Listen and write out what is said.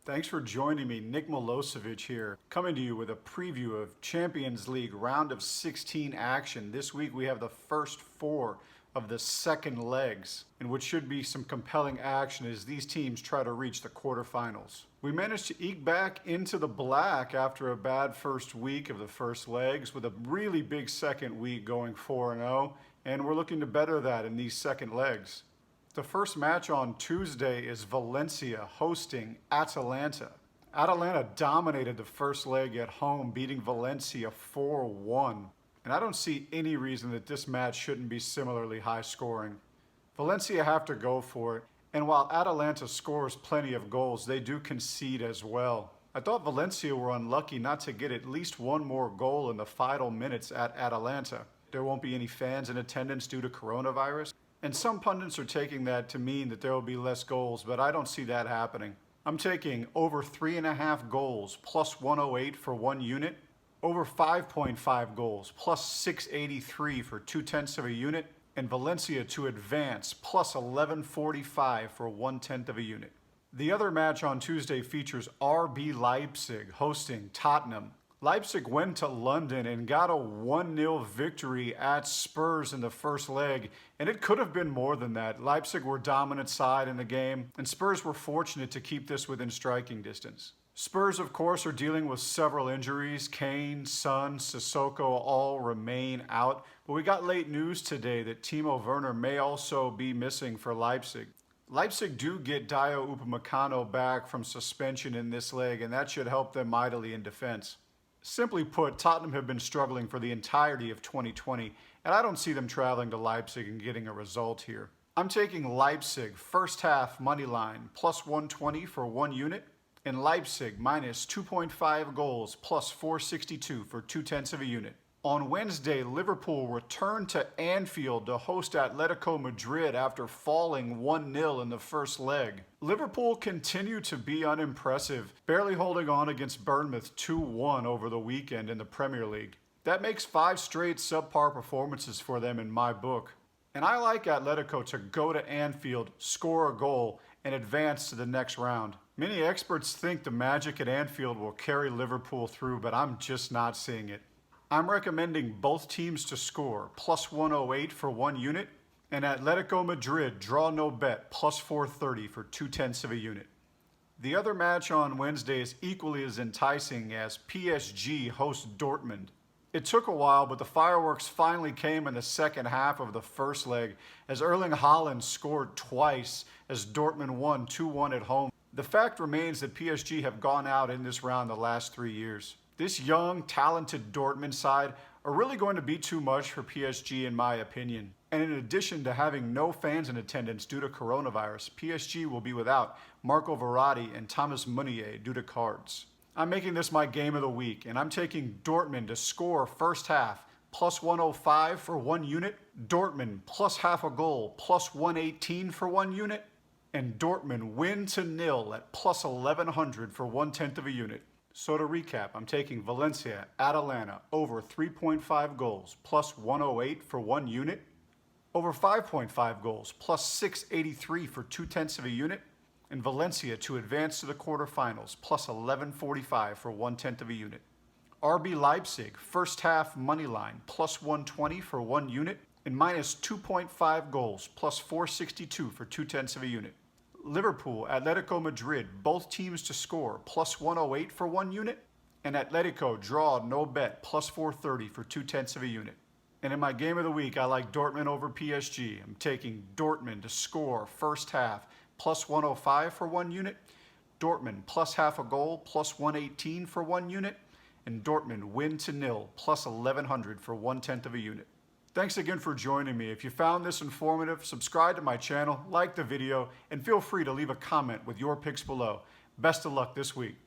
Thanks for joining me. Nick Milosevic here, coming to you with a preview of Champions League round of 16 action. This week we have the first four of the second legs, in which should be some compelling action as these teams try to reach the quarterfinals. We managed to eke back into the black after a bad first week of the first legs with a really big second week going 4-0, and we're looking to better that in these second legs. The first match on Tuesday is Valencia hosting Atalanta. Atalanta dominated the first leg at home, beating Valencia 4-1. And I don't see any reason that this match shouldn't be similarly high scoring. Valencia have to go for it, and while Atalanta scores plenty of goals, they do concede as well. I thought Valencia were unlucky not to get at least one more goal in the final minutes at Atalanta. There won't be any fans in attendance due to coronavirus. And some pundits are taking that to mean that there will be less goals, but I don't see that happening. I'm taking over 3.5 goals plus 108 for one unit, over 5.5 goals plus 683 for 0.2 of a unit, and Valencia to advance plus 1145 for 1/10 of a unit. The other match on Tuesday features RB Leipzig hosting Tottenham. Leipzig went to London and got a 1-0 victory at Spurs in the first leg, and it could have been more than that. Leipzig were dominant side in the game, and Spurs were fortunate to keep this within striking distance. Spurs, of course, are dealing with several injuries. Kane, Son, Sissoko all remain out, but we got late news today that Timo Werner may also be missing for Leipzig. Leipzig do get Dio Upamecano back from suspension in this leg, and that should help them mightily in defense. Simply put, Tottenham have been struggling for the entirety of 2020, and I don't see them traveling to Leipzig and getting a result here. I'm taking Leipzig first half money line plus 120 for one unit, and Leipzig minus 2.5 goals plus 462 for 0.2 of a unit. On Wednesday, Liverpool returned to Anfield to host Atletico Madrid after falling 1-0 in the first leg. Liverpool continue to be unimpressive, barely holding on against Bournemouth 2-1 over the weekend in the Premier League. That makes 5 straight subpar performances for them in my book. And I like Atletico to go to Anfield, score a goal, and advance to the next round. Many experts think the magic at Anfield will carry Liverpool through, but I'm just not seeing it. I'm recommending both teams to score plus 108 for one unit, and Atletico Madrid draw no bet plus 430 for 0.2 of a unit. The other match on Wednesday is equally as enticing as PSG hosts Dortmund. It took a while, but the fireworks finally came in the second half of the first leg as Erling Haaland scored twice as Dortmund won 2-1 at home. The fact remains that PSG have gone out in this round the last 3 years. This young, talented Dortmund side are really going to be too much for PSG in my opinion. And in addition to having no fans in attendance due to coronavirus, PSG will be without Marco Verratti and Thomas Meunier due to cards. I'm making this my game of the week, and I'm taking Dortmund to score first half plus 105 for one unit, Dortmund plus half a goal plus 118 for one unit, and Dortmund win to 0 at plus 1100 for 1/10 of a unit. So to recap, I'm taking Valencia, Atalanta, over 3.5 goals, plus 108 for one unit, over 5.5 goals, plus 683 for 0.2 of a unit, and Valencia to advance to the quarterfinals, plus 1145 for 1/10 of a unit. RB Leipzig, first half money line, plus 120 for one unit, and minus 2.5 goals, plus 462 for 0.2 of a unit. Liverpool, Atletico Madrid, both teams to score, plus 108 for one unit, and Atletico draw no bet, plus 430 for 0.2 of a unit. And in my game of the week, I like Dortmund over PSG. I'm taking Dortmund to score first half, plus 105 for one unit, Dortmund plus half a goal, plus 118 for one unit, and Dortmund win to 0, plus 1100 for 1/10 of a unit. Thanks again for joining me. If you found this informative, subscribe to my channel, like the video, and feel free to leave a comment with your picks below. Best of luck this week.